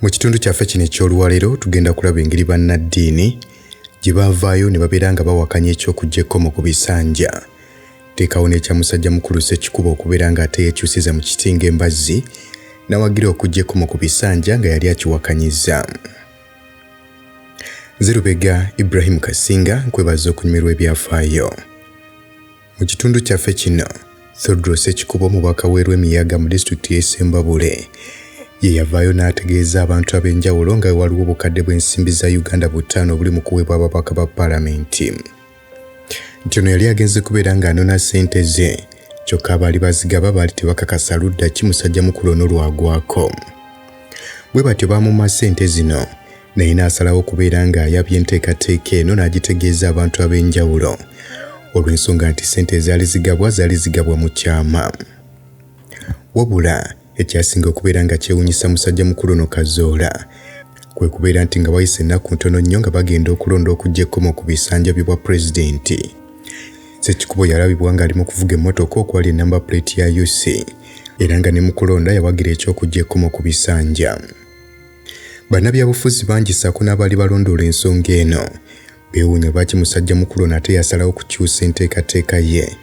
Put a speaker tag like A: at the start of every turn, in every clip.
A: Mu kitundu kyaffe kino eky'olwaleero tugenda kulaba engeri bannaddiini gye baavaayo ne babeera nga bawakanya eky'okuggyako mu ku bisanja. Teekawo n'ekya musajja mukulu Ssekikubo okubeera nga ate yeekyusiza mu kiti ng'embazzi n'awagira okuggyako mu ku bisanja nga yali akiwakanyizza. Nze Lubega Ibrahim Kasinga nkwebaza okunyumirwa ebyafaayo. Mu kitundu kyaffe kino Ssekikubo mubaka w'Emiyaga mu disitulikiti y'e Sembabule ye yavaayo n'ategeeza abantu ab'enjawulo nga waliwo obukadde bw'ensimbi za Uganda 5 buli mu kuweebwa ababaka ba paalamenti. Nti ono yali agenze kubeera ng'anona ssente ze kyokka abaali bazigaba baali tebakakasa ludda ki musajja mukulu ono lwagwako. Bwe batyo baamumma ssente zino naye n'asalawo okubeera ng'ayabye enteekateeka eno n'agitegeeza abantu ab'enjawulo olw'ensonga nti ssente zaali zigabwa mu kyama. Wabula ekyasinga okubeera nga kyewuunyisa musajja mukulu ono Kazoola kwe kubeera nti nga wayise ennaku ntono nnyo nga bagenda okulonda okuggyako mu ku bisanja bya pulezidenti. Ssekikubo yalabibwa ng'ali mu kuvuga emmotoka okwali enamba plate ya UC era nga ne mu kulonda yawagira eky'okuggyako mu ku bisanja. Bannabyabufuzi bangi ssaako n'abaali balondoola ensonga eno beewuunya lwaki musajja mukulu ono ate yasalawo kukyusa enteekateeka ye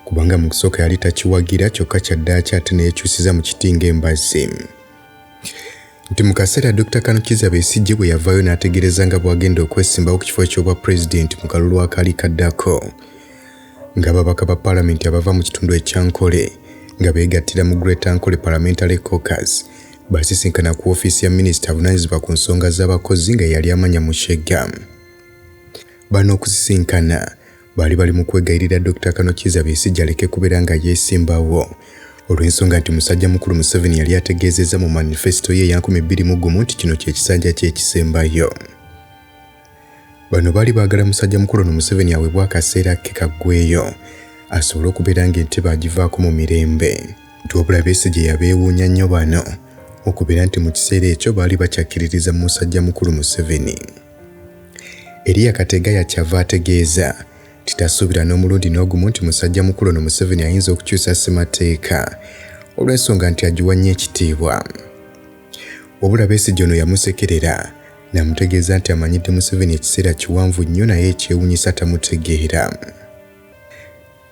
A: kubanga mu kusooka yali takiwagira kyokka kyaddaaki ate neyekyusiza mu kiti ng'embazzi. Nti mu kaseera Dr. Kizza Besigye bwe yavaayo n'ategeereza nga bw'agenda okwesimbawo ku kifo eky'obwa pulezidenti mu kalulu akaali kaddako ng'ababaka ba paalamenti abava mu kitundu ekyankole nga beegattira mu Great Ankole Parliamentary Caucus basisinkana ku ofiisi ya minisita avunaanyizibwa ku nsonga z'abakozi nga yali amanya Mushega. Bano okusisinkana baali bali mu kwegayirira Dr. Kizza Besigye aleke kubeera nga yeesimbawo olw'ensonga nti musajja mukulu Museveni yali ategeezezza mu manifesito ye ya 2021 nti kino ky'ekisanja kye ekisembayo. Bano baali baagala musajja mukulu ono Museveni aweebwa akaseera ke kaggweeyo asobole okubeera ng'entebe agivaako mu mirembe. Nti wabula Besigye yabeewuunya nnyo bano okubeera nti mu kiseera ekyo baali bakyakkiririza musajja mukulu Museveni. Eriya Katega yakyava ategeeza titasuubira n'omulundi n'ogumu nti musajja mukulu ono Museveni ayinza okukyusa ssemateeka olw'ensonga nti agiwa nnyo ekitiibwa. Wabula Besigye ono yamusekerera n'amutegeeza nti amanyidde Museveni ekiseera kiwanvu nnyo naye ekyewuunyisa tamutegeera.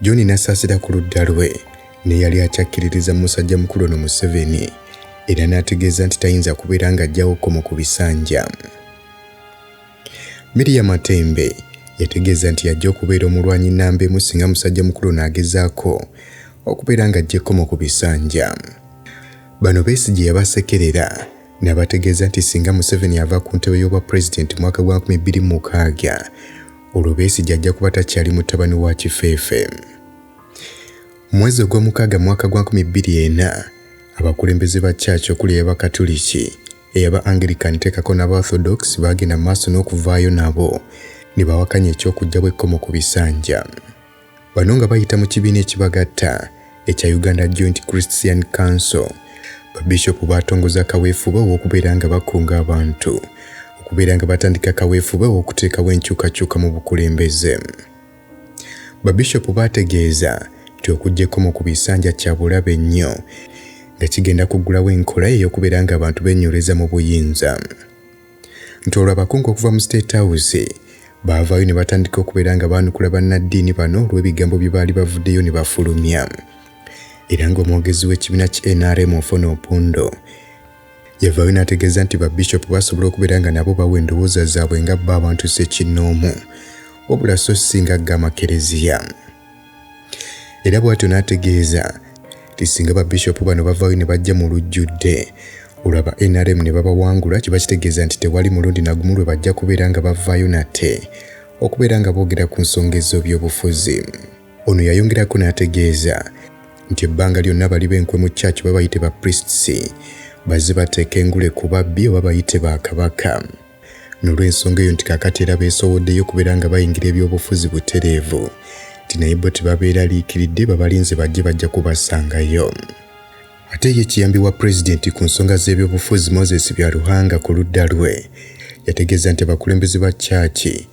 A: John n'asaasira ku ludda lwe ne yali akyakkiririza musajja mukulu ono Museveni era n'ategeeza nti tayinza kubeera ng'aggyawo kkomo ku bisanja. Miriam Matembe yategeeza nti yajja okubeera omulwanyi nnamba emu singa musajja mukulu n'agezaako okubeera ng'aggya ekkomo ku bisanja. Bano Besigye yabasekerera n'abategeeza nti singa Museveni ava ku ntebe y'obwa pulezidenti mu mwaka gwa 2006 olwo Besigye ajja kuba takyali mutabani wa kifeefe. Mu mwezi ogw'omukaaga mu mwaka gwa 2004 abakulembeze ba chaachi okuli ey'Abakatuliki ey'aba Anglican teekako n'aba Orthodox baagenda mu maaso n'okuvaayo nabo ne bawakanya eky'okuggyako ekkomo ku bisanja. Bano nga bayita mu kibiina ekibagatta ekya Uganda Joint Christian Council babishopu baatongoza kaweefube w'okubeera nga bakunga abantu okubeera nga batandika kaweefube w'okuteekawo enkyukakyuka mu bukulembeze. Babishopu baategeeza nti okuggyako ekkomo ku bisanja kya bulabe nnyo nga kigenda kuggulawo enkola ey'okubeera nga abantu bennyoleza mu buyinza. Nti olwo abakungu okuva mu State House baavaayo ne batandika okubeera nga baanukula bannaddiini bano olw'ebigambo bye baali bavuddeyo ne bafulumya. Era ng'omwogezi w'ekibiina ki NRM Ofuna Opundo yavaayo n'ategeeza nti babishopu basobola okubeera nga nabo bawa endowooza zaabwe nga bba abantu ssekinnoomu wabula so si nga gamakereziya. Era bw'atyo n'ategeeza nti singa babishopu bano bavaayo ne bajja mu lujjudde olwo aba NRM ne babawangula kiba kitegeeza nti tewali mulundi nagumu lwe bajja kubeera nga bavaayo nate okubeera nga boogera ku nsonga ez'ebyobufuzi. Ono yayongerako n'ategeeza nti ebbanga lyonna bali b'enkwe mu chaachi babayite ba priests bazze bateeka engule ku babbi oba bayite ba kabaka. N'olw'ensonga eyo nti kaakati era beesowoddeyo okubeera nga bayingira ebyobufuzi butereevu nti naye bo tebabeera liikiridde babalinze bajja kubasangayo. Ate ye kiyambi wa pulezidenti ku nsonga z'ebyobufuzi Moses Byaruhanga ku ludda lwe yategeeza nti abakulembeze ba chaachi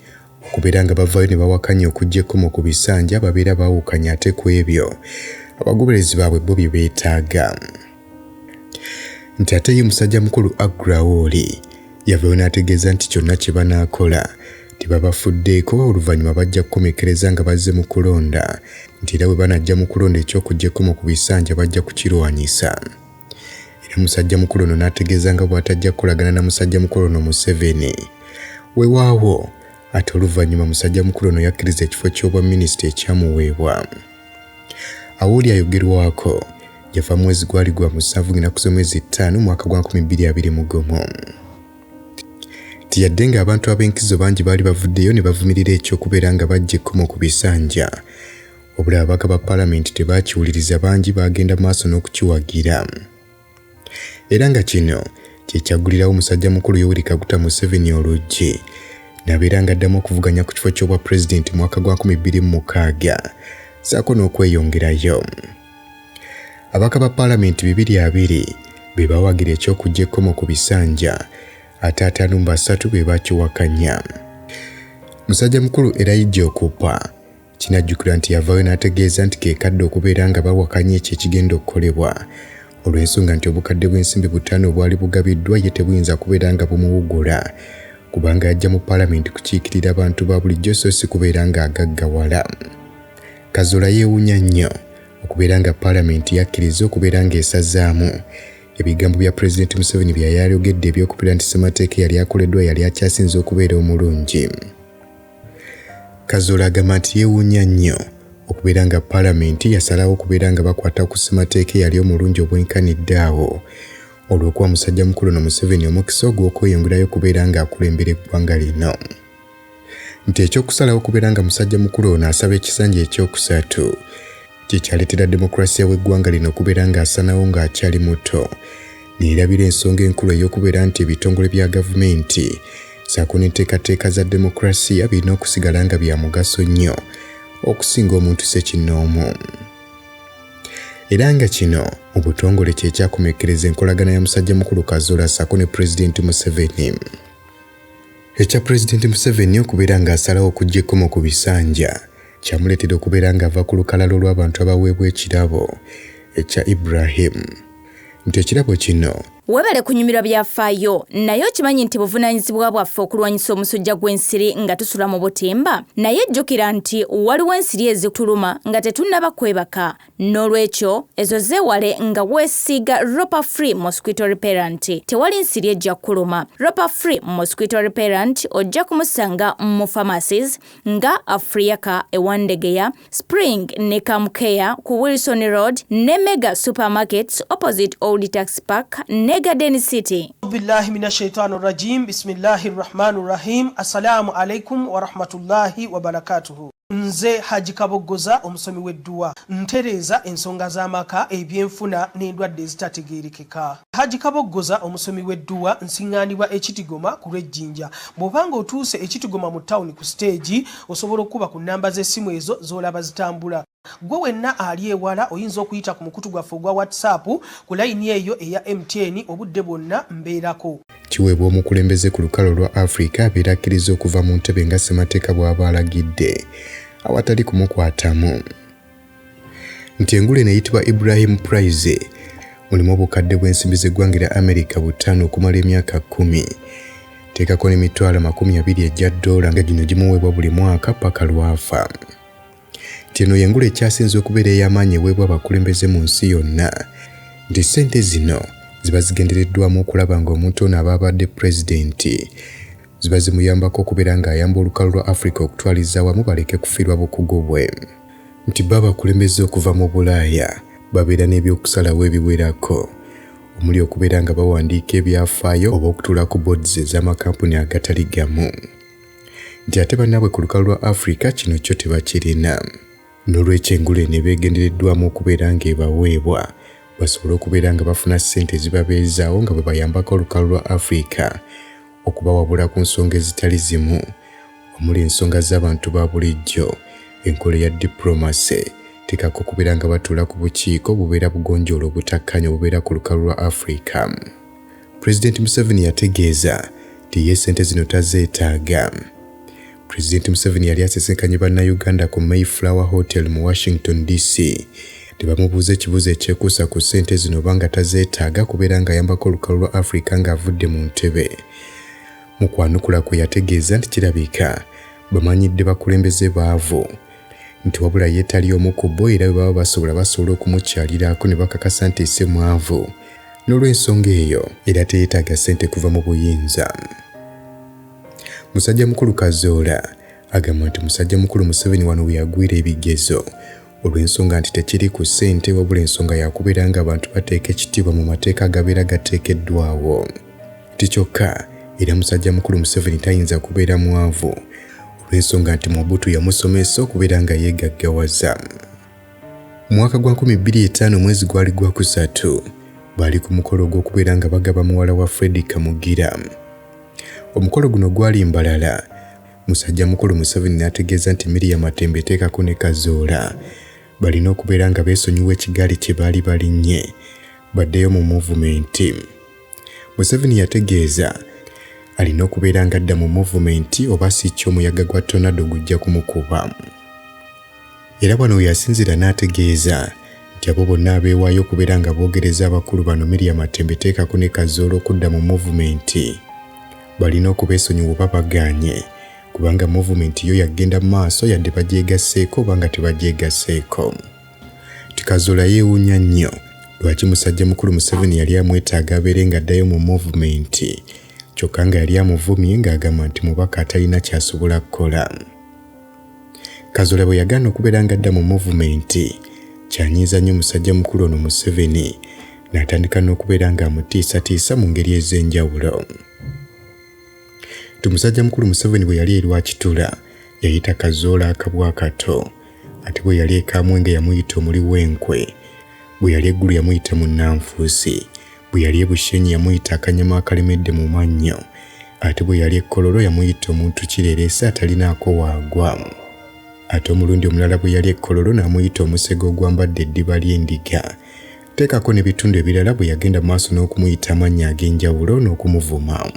A: okubeera nga bavaayo ne bawakanya okuggyako ekkomo ku bisanja babeera baawukanya ate ku ebyo abagoberezi baabwe bo bye beetaaga. nti ate ye musajja mukulu Okujawo yavayo n'ategeeza nti kyonna kye banaakola tebabafuddeeko oluvannyuma bajja kukomekereza nga bazze mu kulonda nti era bwe banajja mu kulonda eky'okuggyako mu ku bisanja bajja kukirwanyisa. Era musajja mukulu ono n'ategeeza nga bw'atajja kukolagana na musajja mukulu ono Museveni. Weewaawo ate oluvannyuma musajja mukulu ono yakkiriza ekifo ky'obwaminisita ekyamuweebwa. Awoli ayogerwako yafa mwezi gwali gwa 7/5 mwaka gwa 2021. Tiyadde nga abantu ab'enkizo bangi baali bavuddeyo ne bavumirira ekyokubeera nga bajjeko mu ku bisanja. Obula ababaka ba Paalamenti tebaakiwuliriza bangi bagenda maaso n'okukiwagira. Era nga kino kye kyaggulirawo musajja mukulu Yoweri Kaguta Museveni oluggi n'abeera nga addamu okuvuganya ku kifo ky'obwa pulezidenti mwaka gwa 2006 saako n'okweyongerayo. Ababaka ba Paalamenti 220 be bawagira eky'okuggyako mu ku bisanja ate 53 be baakiwakanya. Musajja mukulu Yeyaloopa kinajjukira nti yavaayo n'ategeeza nti keekadde okubeera nga bawakanya ekyo ekigenda okukolebwa olw'ensonga nti obukadde bw'ensimbi 5 obwali bugabiddwa ye tebuyinza kubeera nga bumuwugula kubanga yajja mu Paalamenti kukiikirira abantu ba bulijjo so si kubeera nga agaggawala. Kazola yeewuunya nnyo okubeera nga Paalamenti yakkiriza okubeera ng'esazaamu ebigambo bya Pulezidenti Museveni bye yayogedde eby'okubeera nti ssemateeka yali akoleddwa yali akyasinze okubeera omulungi. Kazola agamba nti yeewuunya nnyo okubeera nga Paalamenti yasalawo okubeera nga bakwata ku ssemateeka eyali omulungi obwenkanidde awo olw'okuwa musajja mukulu no Museveni omukisa ogw'okweyongerayo okubeera ng'akulembera eggwanga lino. Nti ekyokusalawo okubeera nga musajja mukulu ono asaba ekisanja ekyokusatu kikyaleetera demokrasiya w'eggwanga lino okubeera ng'asanawo ng'akyali muto neerabira ensonga enkulu ey'okubeera nti ebitongole bya gavumenti saako n'enteekateeka za demokrasiya birina okusigala nga bya mugaso nnyo okusinga omuntu ssekinnoomu. Era nga kino mu butongole kye kyakomekereza enkolagana ya musajja mukulu Kazola saako ne Pulezidenti Museveni. Ekya Pulezidenti Museveni okubeera ng'asalawo okuggyako mu ku bisanja kyamuleetera okubeera ng'ava ku lukalala olw'abantu abaweebwa ekirabo ekya Ibrahim. Nti ekirabo kino
B: webale kunyumirwa byafaayo naye okimanyi nti buvunaanyizibwa bwaffe okulwanyisa omusujja gw'ensiri nga tusula mu butimba naye jjukira nti waliwo ensiri ezituluma nga tetunnaba kwebaka n'olwekyo ezo zeewale nga weesiiga Ropa Free Mosquito Repellent. Tewali nsiri ejja kuluma. Ropa Free Mosquito Repellent ojja kumusanga mu pharmacies nga Africa ewandegeya Spring ne Kamkeya ku Wilson Road ne Mega Supermarkets opposite Old Tax Park ne Garden City.
C: Billahi minash shaitanir rajim. Bismillahir rahmanir rahim. Assalamu alaikum wa rahmatullahi wa barakatuhu. Nze Haji Kaboggoza omusomi w'edduwa ntereeza ensonga z'amaka ebyenfuna n'endwadde ezitategeerekeka. Haji Kaboggoza omusomi w'edduwa nsiŋŋaanibwa Ekitigoma ku lw'Ejjinja. Bw'obanga otuuse Ekitigoma mu ttawuni ku siteegi osobola okuba ku nnamba z'essimu ezo z'olaba zitambula. Gwe wenna ali ewala oyinza okuyita ku mukutu gwaffe ogwa WhatsApp ku layini eyo eya MTN obudde bwonna mbeerako.
A: Kiweebwa omukulembeze ku lukalu lwa Africa abeera akkiriza okuva mu ntebe nga ssemateeka bw'aba alagidde awatali kumukwatamu. Nti engule neeyitibwa Ibrahim Prize mulimu obukadde bw'ensimbi z'eggwanga lya America 5 okumala emyaka 10. Teekako n'emitwalo $20 egya dola nga gino gimuweebwa buli mwaka paka lwafa. Tino yengule ekyasinze okubeera ey'amaanyi eweebwa abakulembeze mu nsi yonna. Nti ssente zino ziba zigendereddwamu okulaba ng'omuntu ono aba abadde pulezidenti ziba zimuyambako okubeera ng'ayamba olukalu lwa Africa okutwaliza wamu baleke kufiirwa bukugu bwe. Nti baba abakulembeze okuva mu Bulaaya babeera n'ebyokusalawo ebiwerako omuli okubeera nga bawandiika ebyafaayo oba okutuula ku boards ez'amakampuni agatali gamu. Nti ate bannaabwe ku lukalu lwa Africa kino kyo tebakirina. N'olwekyo engule ne beegendereddwamu okubeera ng'ebaweebwa basobole okubeera nga bafuna ssente ezibabeezaawo nga bwe bayambako olukalu lwa Africa okubawabula ku nsonga ezitali zimu omuli ensonga z'abantu ba bulijjo, enkola ya diplomasi, teekako okubeera nga batuula ku bukiiko bubeera bugonjoola obutakkanya obubeera ku lukalu lwa Africa. Pulezidenti Museveni yategeeza nti ye ssente zino tazeetaaga. Pulezidenti Museveni yali asisinkanye bannayuganda ku Mayflower Hotel mu Washington DC tebamubuuza ekibuuzo ekyekuusa ku ssente zino banga tazeetaaga kubeera ng'ayambako olukalu lwa Africa ng'avudde mu ntebe. Mu kwanukula kwe yategeeza nti kirabika bamanyidde bakulembeze baavu nti wabula ye tali omu ku bo era bwe baba basobola okumukyalirako ne bakakasa nti sse mwavu n'olw'ensonga eyo era teyeetaaga ssente kuva mu buyinza. Musajja mukulu Kazoola agamba nti musajja mukulu Museveni wano we yagwira ebigezo olw'ensonga nti tekiri ku ssente wabula ensonga yakubeera ng'abantu bateeka ekitiibwa mu mateeka agabeera gateekeddwawo. Tikyokka era musajja mukulu Museveni tayinza kubeera mwavu olw'ensonga nti Mobutu yamusomesa okubeera nga yeegaggawaza. Mu mwaka gwa 2005 omwezi gwali gwa kusatu baali ku mukolo gw'okubeera nga bagaba muwala wa Fred Kamugira. Omukolo guno gwali mbalala. Musajja mukulu Museveni n'ategeeza nti Miriam Matembe eteekako ne Kazoola balina okubeera nga beesonyiwa ekigaali kye baali balinnye baddeyo mu muvumenti. Museveni yategeeza alina okubeera nga adda mu muvumenti oba si ky'omuyaga gwa tornado gujja kumukuba. Era bwano we yasinzira n'ategeeza nti abo bonna abeewaayo okubeera nga boogereza abakulu bano Miriam Matembe eteekako ne Kazoola okudda mu muvumenti balina okubeesonyiwa oba bagaanye kubanga movement yo yagenda maaso yadde bagyegasseeko oba nga tebagyegasseeko. Kazoola yeewuunya nnyo lwaki musajja mukulu Museveni yali amwetaaga abeere ng'addayo mu movement kyokka nga yali amuvumye ng'agamba nti mubaka atalina ky'asobola kukola. Kazoola bwe yagaana okubeera ng'adda mu movement kyanyiiza nnyo musajja mukulu ono Museveni n'atandika n'okubeera ng'amutiisatiisa mu ngeri ez'enjawulo. Tumusajja mukulu Museveni bwe yali erwa kitula yayita Kazoola akabwa akato ate bwe yali ekamwenge yamuyita omuli w'enkwe bwe yali eggulu yamuyita munnanfuusi bwe yali ebushenyi yamuyita akanyama akalemedde mu mannyo ate bwe yali ekkololo yamuyita omuntu kireeresa atalinaako waagwa ate omulundi omulala bwe yali ekkololo n'amuyita omusege ogwambadde eddiba ly'endiga teekako n'ebitundu ebirala bwe yagenda maaso n'okumuyita amannya ag'enjawulo n'okumuvuma.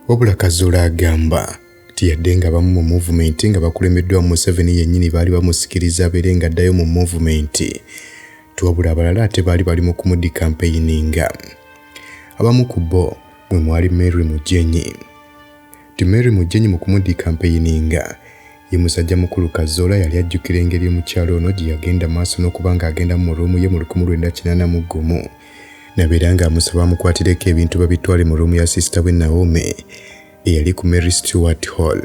A: Wabula Kazoola agamba nti yadde nga bamu mu movement nga bakulembeddwa Museveni yennyini baali bamusikiriza abeere ng'addayo mu movement tuwabula abalala ate baali bali mu kumudi campaigninga. Abamu ku bo mwe mwali Mary Mujenyi. Mary Mujenyi mu kumudi campaigninga ye musajja mukulu Kazoola yali ajjukira engeri mu kyalo ono gye yagenda maaso n'okuba ng'agenda mu ruumu ye mu 1981 nabeera ng'amusaba amukwatireko ebintu babitwale mu ruumu ya sisita we Naomi eyali ku Mary Stewart Hall.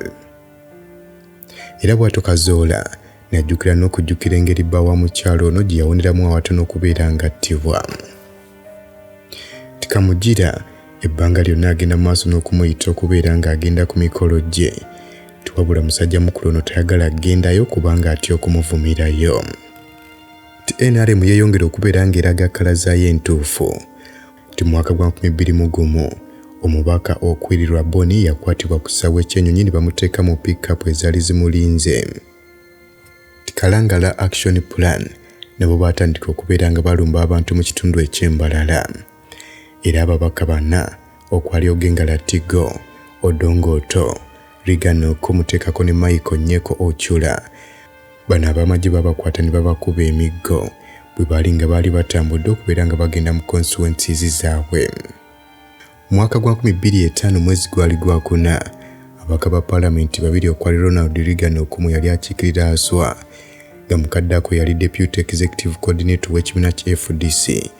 A: Era bw'atyo Kazoola n'ajjukira n'okujjukira engeri bba wa mu kyalo ono gye yawoneramu awatono okubeera ng'attibwa. Kamugira ebbanga lyonna agenda maaso n'okumuyita okubeera ng'agenda ku mikolo gye tuwabula musajja mukulu ono tayagala agendayo kubanga atya okumuvumirayo. NRM yeeyongera okubeera ng'eraga kkala zaayo entuufu. Mu mwaka gwa 2021 omubaka Okwirirwa Boni yakwatibwa ku ssaawa ekyenyonyi ne bamuteeka mu pick-up ezaali zimulinze. Kalangala Action Plan nabo baatandika okubeera nga balumba abantu mu kitundu eky'embalala. Era ababaka bana okwali Ogengala Tigo, Odongoto, Rigano Kumuteekako ne Michael Nyeko Ochula bano abamagye babakwata ne babakuba emiggo bwe baali nga baali batambudde okubeera nga bagenda mu constituencies zaabwe. Mu mwaka gwa 2005 mwezi gwali gwa kuna ababaka ba Parliament babiri okwali Ronald Reagan okumu yali akiikirira aswa nga mukaddako yali Deputy Executive Coordinator w'ekibiina kya FDC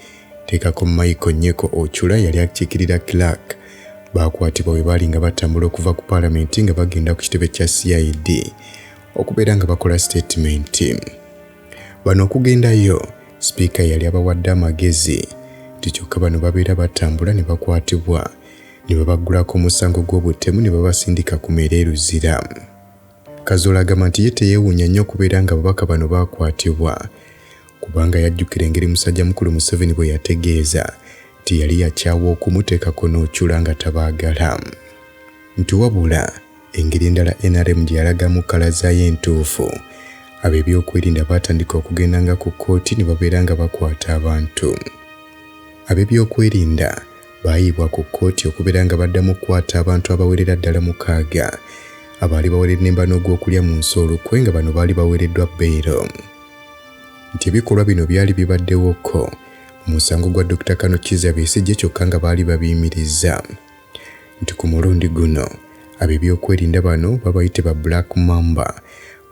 A: teekako Michael Nyeko Ochula yali akiikirira Clark baakwatibwa bwe baali nga batambula okuva ku Parliament nga bagenda ku kitebe kya CID okubeera nga bakola statement. Bano okugendayo Speaker yali abawadde amagezi kyokka bano babeera batambula ne bakwatibwa ne babaggulako omusango gw'obutemu ne babasindika ku mmere eruzira. Kazoola agamba nti ye teyeewuunya nnyo okubeera nga ababaka bano baakwatibwa kubanga yajjukira engeri musajja mukulu Museveni bwe yategeeza nti yali yakyawa okumuteekako n'Ochula nga tabaagala. Nti wabula engeri endala NRM gye yalagamu kkala zaayo entuufu ab'ebyokwerinda baatandika okugendanga ku kkooti ne babeera nga bakwata abantu. Ab'ebyokwerinda baayibwa ku kkooti okubeera nga baddamu okukwata abantu abawerera ddala 6 abaali baweredde embano gw'okulya mu nsi olukwe nga bano baali bawereddwa bbeero. nti ebikolwa bino byali bibaddewoko mu musango gwa Dr. Kano Kizza Besigye kyokka nga baali babiyimiriza nti ku mulundi guno ab'ebyokwerinda bano babayite ba Black Mamba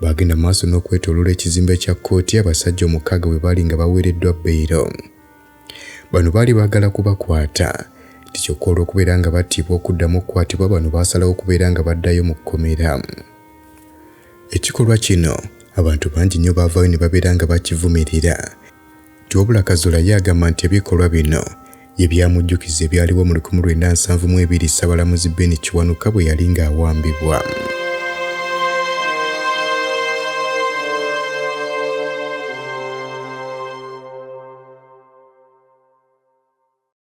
A: bagenda maaso n'okwetooloola ekizimbe kya kkooti abasajja 6 bwe baali nga baweereddwa bbeero. Bano baali baagala kubakwata nti kyokka olw'okubeera nga battibwa okuddamu okukwatibwa bano baasalawo okubeera nga baddayo mu kkomera. Ekikolwa kino abantu bangi nnyo baavaayo ne babeera nga bakivumirira nti wabula Kazola ye agamba nti ebikolwa bino ye byamujjukiza ebyaliwo mu 1972 Ssaabalamuzi Ben Kiwanuka bwe yali ng'awambibwa.